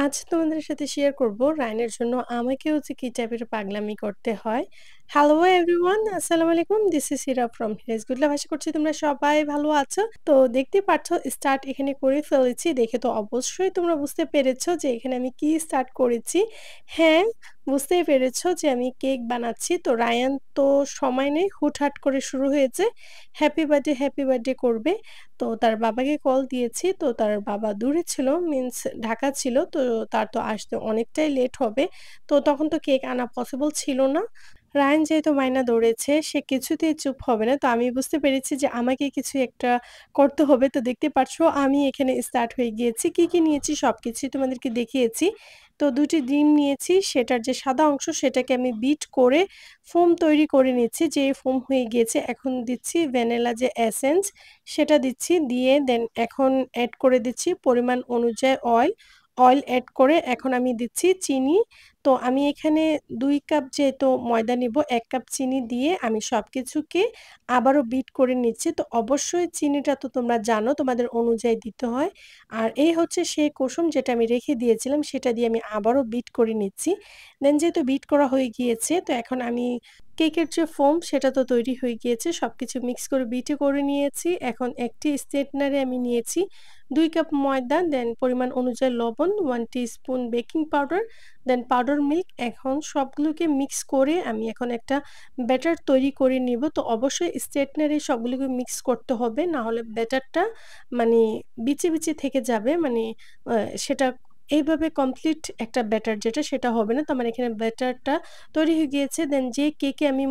আজ তোমাদের সাথে শেয়ার করব রায়নের জন্য আমাকেও যে কি টাইপের পাগলামি করতে হয়। হ্যালো এভরিওয়ান, আসসালামু আলাইকুম। This is Sira from হিরাজ গুডলাভ। আশা করছি তোমরা সবাই ভালো আছো। তো দেখতেই পাচ্ছ স্টার্ট এখানে করে ফেলেছি। দেখে তো অবশ্যই তোমরা বুঝতে পেরেছো যে এখানে আমি কি স্টার্ট করেছি। হ্যাঁ, বুঝতেই পেরেছো যে আমি কেক বানাচ্ছি। তো রায়ান তো সময় নেই, হুটহাট করে শুরু হয়েছে হ্যাপি বার্থডে করবে। তো তার বাবাকে কল দিয়েছি। তো তার বাবা দূরে ছিল, মিন্স ঢাকা ছিল। তো তার তো আসতে অনেকটাই লেট হবে। তো তখন তো কেক আনা পসিবল ছিল না। রায়ান যেহেতু বায়না ধরেছে, সে কিছুতেই চুপ হবে না। তো আমি বুঝতে পেরেছি যে আমাকে কিছু একটা করতে হবে। তো দেখতে পাচ্ছ আমি এখানে স্টার্ট হয়ে গিয়েছি। কি নিয়েছি সবকিছুই তোমাদেরকে দেখিয়েছি। তো ২ টি ডিম নিয়েছি, সেটার যে সাদা অংশ সেটাকে আমি বিট করে ফোম তৈরি করে নিচ্ছি। যে ফোম হয়ে গিয়েছে, এখন দিচ্ছি ভ্যানিলা যে এসেন্স সেটা দিচ্ছি। দিয়ে দেন এখন এড করে দিচ্ছি পরিমাণ অনুযায়ী অয়েল। অয়েল এড করে এখন আমি দিচ্ছি চিনি। তো আমি এখানে ২ কাপ যেহেতু ময়দা নিব, ১ কাপ চিনি দিয়ে আমি সবকিছুকে আবারও বিট করে নিচ্ছি। তো অবশ্যই চিনিটা তো তোমরা জানো তোমাদের অনুযায়ী দিতে হয়। আর এই হচ্ছে সেই কুসুম যেটা আমি রেখে দিয়েছিলাম, সেটা দিয়ে আমি আবারও বিট করে নিচ্ছি। দেন যেহেতু বিট করা হয়ে গিয়েছে, তো এখন আমি কেকের যে ফোম সেটা তো তৈরি হয়ে গিয়েছে। সবকিছু মিক্স করে বিটে করে নিয়েছি। এখন একটি স্ট্রেটনারে আমি নিয়েছি ২ কাপ ময়দা, দেন পরিমাণ অনুযায়ী লবণ, 1 টিস্পুন বেকিং পাউডার, দেন পাউডার মিল্ক। এখন সবগুলোকে মিক্স করে আমি এখন একটা ব্যাটার তৈরি করে নিব। তো অবশ্যই স্ট্রেটনারে সবগুলোকে মিক্স করতে হবে, না হলে ব্যাটারটা মানে বিচে থেকে যাবে। মানে সেটা এইভাবে কমপ্লিট একটা ব্যাটার যেটা সেটা হবে না। তো আমার এখানে ব্যাটারটা তৈরি হয়ে গিয়েছে। দেন যে কেকে আমি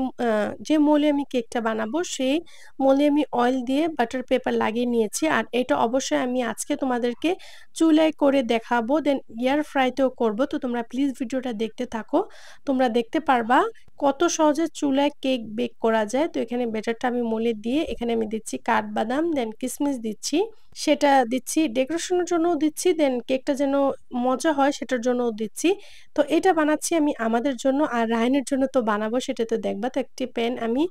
যে মোলে আমি কেকটা বানাবো সেই মোলে আমি অয়েল দিয়ে বাটার পেপার লাগিয়ে নিয়েছি। আর এটা অবশ্যই আমি আজকে তোমাদেরকে চুলায় করে দেখাবো, দেন এয়ার ফ্রাইতেও করব। তো তোমরা প্লিজ ভিডিওটা দেখতে থাকো। তোমরা দেখতে পারবা কত সহজে চুলায় কেক বেক করা যায়। তো এখানে ব্যাটারটা আমি মোলে দিয়ে এখানে আমি দিচ্ছি কাঠবাদাম, দেন কিশমিশ দিচ্ছি। সেটা দিচ্ছি ডেকোরেশনের জন্যও দিচ্ছি, দেন কেকটা যেন মজা হয় সেটার জন্যও দিচ্ছি। তো এটা বানাচ্ছি আমি আমাদের জন্য, আর রায়ানের জন্য তো বানাবো সেটা তো দেখবা। তো একটি প্যান আমি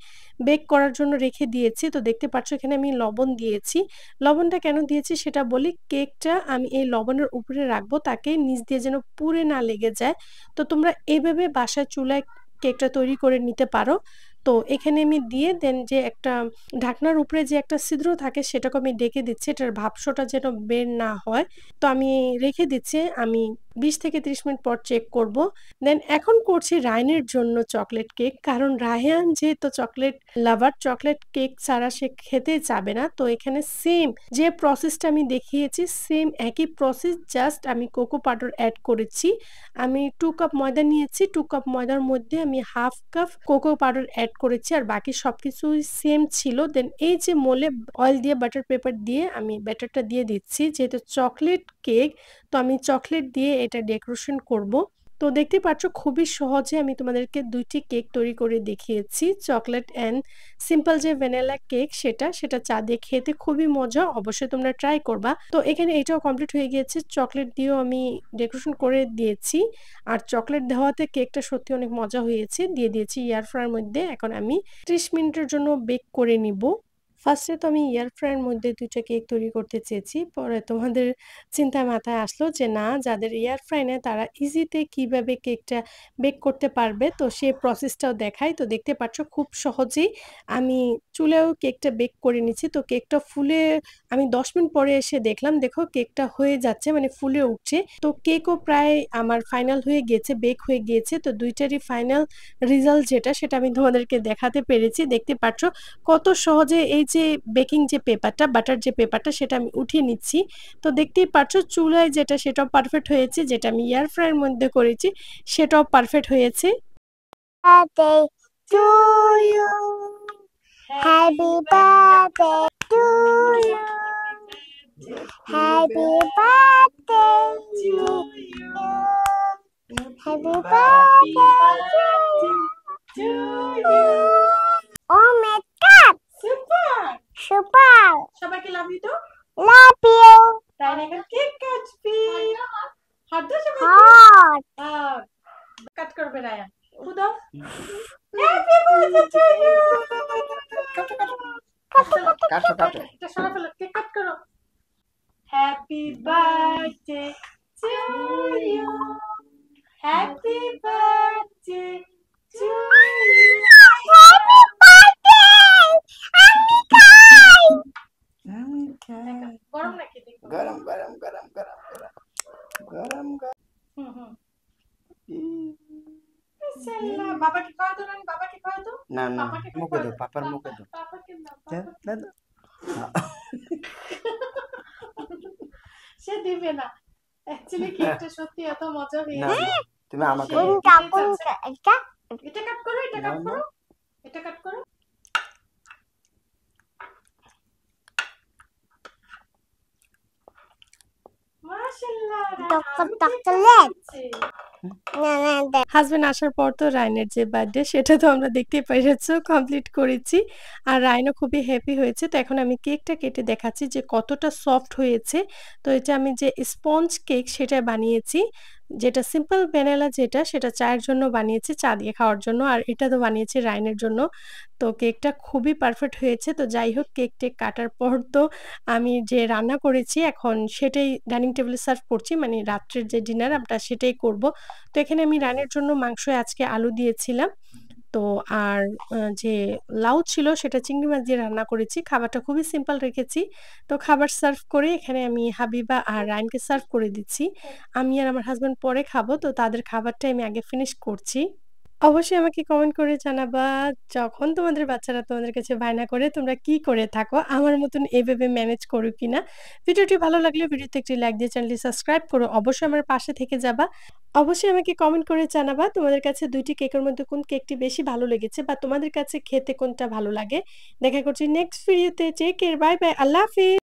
বেক করার জন্য রেখে দিয়েছি। তো দেখতে পাচ্ছ এখানে আমি লবণ দিয়েছি। লবণটা কেন দিয়েছি সেটা বলি। কেকটা আমি এই লবণের উপরে রাখবো, তাকে নিচ দিয়ে যেন পুড়ে না লেগে যায়। তো তোমরা এইভাবে বাসায় চুলায় কেকটা তৈরি করে নিতে পারো। তো এখানে আমি দিয়ে দেন যে একটা ঢাকনার উপরে যে একটা ছিদ্র থাকে সেটাকে আমি ডেকে দিচ্ছি, এটার ভাপসটা যেন বের না হয়। তো আমি রেখে দিচ্ছি। আমি ২০ থেকে ৩০ মিনিট পর চেক করব। দেন এখন করছি রায়ানের জন্য চকলেট কেক, কারণ রায়হান যেহেতু চকলেট লাভার, চকলেট কেক ছাড়া সে খেতেই চাবে না। তো এখানে সেম যে প্রসেসটা আমি দেখিয়েছি, সেম একই প্রসেস, জাস্ট আমি কোকো পাউডার অ্যাড করেছি। আমি 2 কাপ ময়দা নিয়েছি, 2 কাপ ময়দার মধ্যে আমি half cup cocoa powder add করেছি, আর বাকি সবকিছুই সেম ছিল। দেন এই যে মোলে অয়েল দিয়ে বাটার পেপার দিয়ে আমি ব্যাটারটা দিয়ে দিচ্ছি। যেহেতু চকলেট কেক, তো আমি চকলেট দিয়ে এটা ডেকোরেশন করব। তো দেখতে পাচ্ছ খুবই সহজে আমি তোমাদেরকে ২ টি কেক তৈরি করে দেখিয়েছি। চকলেট অ্যান্ড সিম্পল যে ভ্যানিলা কেক সেটা চা দিয়ে খেতে খুবই মজা। অবশ্যই তোমরা ট্রাই করবা। তো এখানে এটাও কমপ্লিট হয়ে গিয়েছে। চকলেট দিয়েও আমি ডেকোরেশন করে দিয়েছি। আর চকলেট দেওয়াতে কেকটা সত্যি অনেক মজা হয়েছে। দিয়ে দিয়েছি এয়ার ফ্রায়ার মধ্যে। এখন আমি ৩০ মিনিটের জন্য বেক করে নিব। ফার্স্টে তো আমি এয়ার ফ্রায়ার মধ্যে ২ টা কেক তৈরি করতে চেয়েছি। পরে তোমাদের চিন্তা মাথায় আসলো যে না, যাদের এয়ার ফ্রাই নেই তারা ইজিতে কিভাবে কেকটা বেক করতে পারবে, তো সে প্রসেসটাও দেখাই। তো দেখতে পাচ্ছ খুব সহজেই আমি চুলায়ও কেকটা বেক করে নিচ্ছি। তো কেকটা ফুলে আমি ১০ মিনিট পরে এসে দেখলাম, দেখো কেকটা হয়ে যাচ্ছে, মানে ফুলে উঠছে। তো কেকও প্রায় আমার ফাইনাল হয়ে গিয়েছে, বেক হয়ে গিয়েছে। তো ২ টারই ফাইনাল রেজাল্ট যেটা সেটা আমি তোমাদেরকে দেখাতে পেরেছি। দেখতে পাচ্ছ কত সহজে এই যে বেকিং যে পেপারটা, বাটার যে পেপারটা সেটা আমি উঠিয়ে নিচ্ছি। তো দেখতেই পাচ্ছ চুলায় যেটা সেটাও পারফেক্ট হয়েছে, যেটা আমি এয়ার ফ্রায়ার মধ্যে করেছি সেটাও পারফেক্ট হয়েছে। Birthday to you. Happy birthday to you. Happy birthday to you. Happy birthday to you. Oh my God! Super, Super! সবাইকে লাভ ইউ তো। Love you. তাই না, এখন কেক কাটবি। হাত দাও সবাইকে। Hot. কাট করবে রায়া। খুদা। Happy birthday to you. কাটো এটা সরা ফেলো, কেক কাট করো। Happy birthday to you. গরম গরম হুম হুম বিসমিল্লাহ বাবাকে খাওয়া দাও রানী বাবাকে খাওয়া দাও না না পাপাকে মুখে দাও পাপার মুখে দাও পাপাকে দাও না দাও সে দিবে না অ্যাকচুয়ালি কেকটা সত্যি এত মজা না হয়েছে তুমি আমাকে কোনটা কোনটা এটা এটা কাট করো এটা কাট করো এটা কাট করো মাশাআল্লাহ চকলেট না না হাজবেন্ড আসার পর তো রাইনের যে বার্থডে সেটা তো আমরা দেখতেই পেরেছো কমপ্লিট করেছি আর রাইনও খুবই হ্যাপি হয়েছে তো এখন আমি কেকটা কেটে দেখাচ্ছি যে কতটা সফট হয়েছে তো এটা আমি যে স্পঞ্জ কেক সেটা বানিয়েছি যেটা সিম্পল ভ্যানিলা যেটা সেটা চায়ের জন্য বানিয়েছি চা দিয়ে খাওয়ার জন্য আর এটা তো বানিয়েছি রাইনের জন্য তো কেকটা খুবই পারফেক্ট হয়েছে তো যাই হোক কেক টেক কাটার পর তো আমি যে রান্না করেছি এখন সেটাই ডাইনিং টেবিলে সার্ভ করছি মানে রাত্রের যে ডিনার আমরা সেটাই করব তো এখানে আমি রানের জন্য মাংসে আজকে আলু দিয়েছিলাম তো আর যে লাউ ছিল সেটা চিংড়ি মাছ দিয়ে রান্না করেছি খাবারটা খুবই সিম্পল রেখেছি তো খাবার সার্ভ করে এখানে আমি হাবিবা আর রায়নকে সার্ভ করে দিচ্ছি আমি আর আমার হাজব্যান্ড পরে খাবো তো তাদের খাবারটা আমি আগে ফিনিশ করছি অবশ্যই আমাকে কমেন্ট করে জানাবা যখন তোমাদের বাচ্চারা তোমাদের কাছে বায়না করে তোমরা কি করে থাকো আমার মতন এভাবে ম্যানেজ করো কিনা ভিডিওটি ভালো লাগলে ভিডিওতে একটি লাইক দিয়ে চ্যানেলটি সাবস্ক্রাইব করো অবশ্যই আমার পাশে থেকে যাবা অবশ্যই আমাকে কমেন্ট করে জানাবা তোমাদের কাছে দুইটি কেকের মধ্যে কোন কেকটি বেশি ভালো লেগেছে বা তোমাদের কাছে খেতে কোনটা ভালো লাগে দেখা করছি নেক্সট ভিডিওতে টেক কেয়ার বাই বাই আল্লাহ হাফিজ